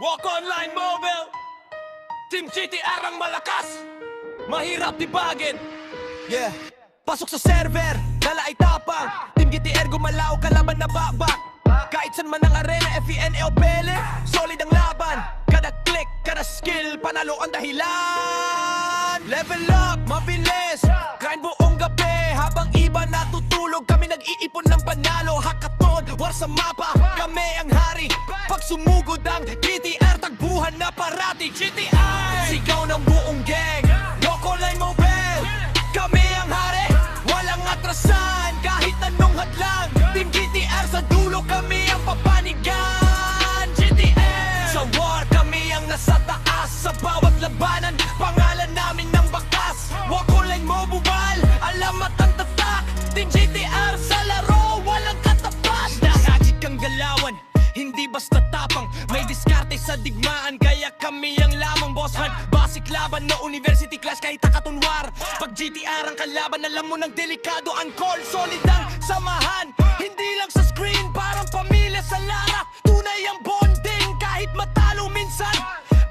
Walk Online Mobile, Team GTR ang malakas, mahirap dibagin. Yeah. Pasok sa server, dala ay tapang. Team GTR gumalaw, kalaban na babak. Kahit saan man ang arena, FENA o Pele, solid ang laban. Kada click, kada skill, panalo ang dahilan. Level up, mabilis, grind buong gabi. Habang iba natutulog, kami nag-iipon ng panalo. Hackathon, war sa mapa, kami ang hari. Pag sumugod ang GTR, tagbuhan na parati. GTR, sigaw ng buong gang. Walk Online Mobile, kami ang hari. Walang atrasan, kahit anong hadlang. Team GTR sa dulo, kami ang papanigan. GTR, sa war, kami ang nasa taas. Sa bawat labanan, pangalan namin ng bakas. Walk Online Mobile, alamat ang tatak. Team GTR sa laro, walang katapat. Nakagit kang galawan, hindi basta tapang. May diskarte sa digmaan, kaya kami ang lamang. Boss hunt, basic laban, no university class kahit hakatunwar. Pag GTR ang kalaban, alam mo ng delikado ang call. Solid ang samahan, hindi lang sa screen, parang pamilya sa lara. Tunay ang bonding, kahit matalo minsan.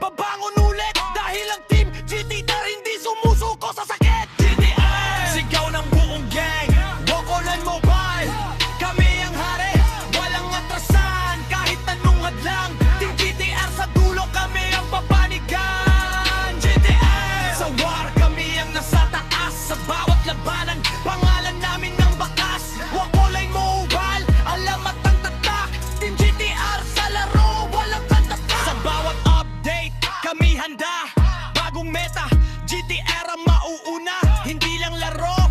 Babangon ulit, dahil ang team GTR hindi sumusuko sa sakit. GTR, sigaw ng buong gang. Walk Online Mobile, kami ang hari. Walang atrasan, kahit anong hadlang. Team GTR sa dulo, kami ang papanigan. GTR, sa war, kami ang nasa taas. Sa bawat labanan, pangalan namin ng bakas. Walk Online Mobile, alamat ang tatak. Team GTR sa laro, walang katapat. Sa bawat update, kami handa. Bagong meta, GTR ang mauuna. Hindi lang laro,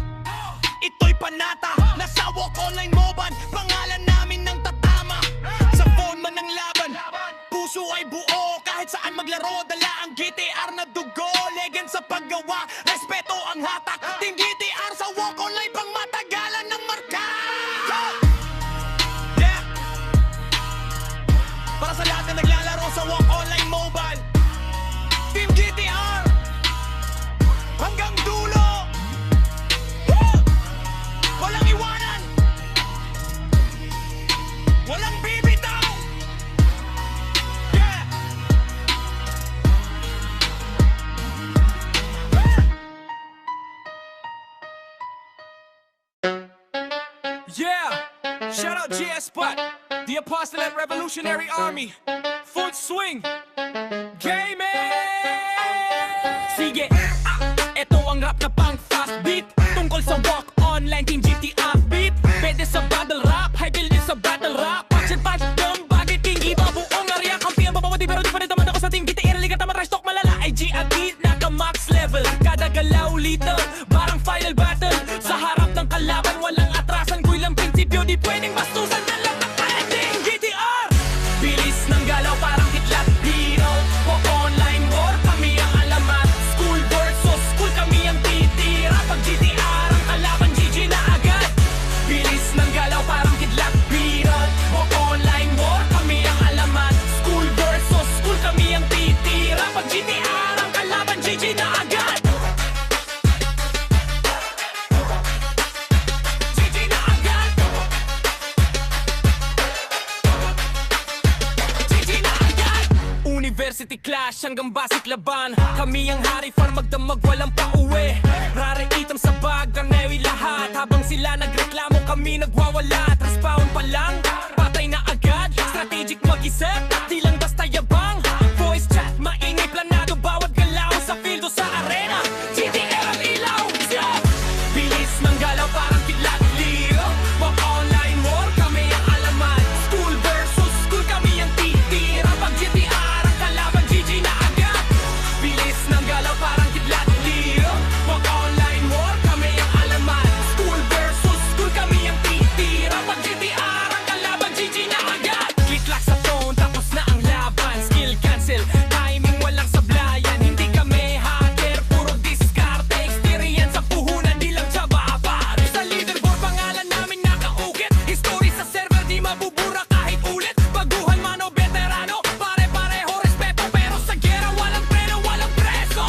ito'y panata. Nasa Walk Online Mobile, pangalan namin ng tatama. Sa phone man ng laban, puso ay buo. Kahit saan maglaro, dala ang GTR na dugo. Legend sa paggawa, respeto ang hatak. Team GTR sa Walk Online, pang matagalan ng marka. Yeah. Para sa lahat na naglalaro sa Walk Online Mobile, Team GTR, hanggang dulo. Woo! Walang iwanan, walang bibitaw. Yeah. Yeah, shout out GS Spot, the Apostolate Revolutionary Army, full swing, gaming! Sige, eto ang rap na pang fast beat. Tungkol sa Walk Online, Team GTR beat. Pwede sa battle rap, high build din sa battle rap. Action fight, dumb bagay, king iba buong area. Kampi ang babawati pero di pa rin naman ako sa Team GTR. Ligat naman trash talk malala, IG agit, naka max level. Kada galaw little, parang final battle. Sa harap ng kalaban, walang atrasan. Kuy lang prinsipyo, di pwedeng bastusan na lang ang kaeding. GTR, bilis ng galaw, parang kitlat hero. Walk Online war, kami ang alamat. School versus school, kami ang titira. Pag GTR ang kalaban, GG na agad. Bilis ng galaw, parang kitlat hero. Walk Online war, kami ang alamat. School versus school, kami ang titira. Pag GTR ang kalaban, GG na agad. University clash hanggang basic laban. Kami ang hari, far magdamag, walang pauwi. Rare item sa bag, garnewi lahat. Habang sila nagreklamo, kami nagwawala. Respawn pa lang, patay na agad. Strategic mag-isip, di lang basta yabang. Voice chat, maingay planado, bawat galaw sa field o sa arena. GTR ang ilaw, yeah! Bilis ng galaw, parang kidlat liro. Walk Online war, kami ang alamat. School versus school, kami ang titira. Pag GTR ang kalaban, GG na agad. Bilis ng galaw, parang kidlat liro. Walk Online war, kami ang alamat. School versus school, kami ang titira. Pag GTR ang kalaban, GG na agad. Click lock sa phone, tapos na ang laban. Skill cancel, timing walang sablayan. Hindi kami hacker, puro diskarte. Experience sa puhunan, di lang tsababar. Sa leaderboard, pangalan namin nakaukit. History sa server, di mabubura kahit ulit. Baguhan man o veterano, pare-pareho respeto. Pero sa gera, walang preno, walang preso.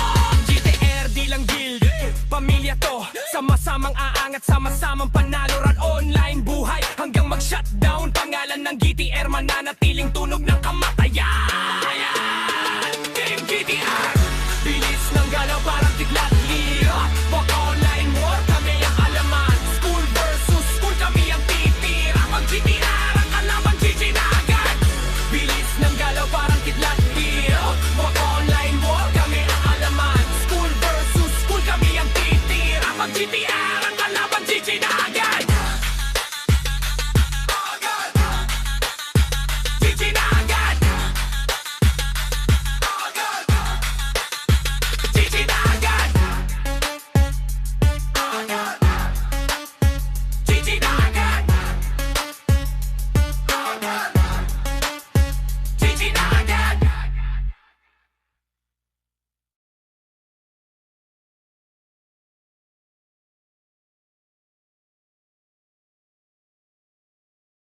GTR, di lang guild, pamilya to. Sama-samang aangat, sama-samang panalo. Run online buhay, hanggang mag-shutdown. Pangalan ng GTR, mananatiling tunog ng kamatayan. parang kidlat deal. Mga online war, kami ang alaman. School versus school, kami ang titira. Pag GTA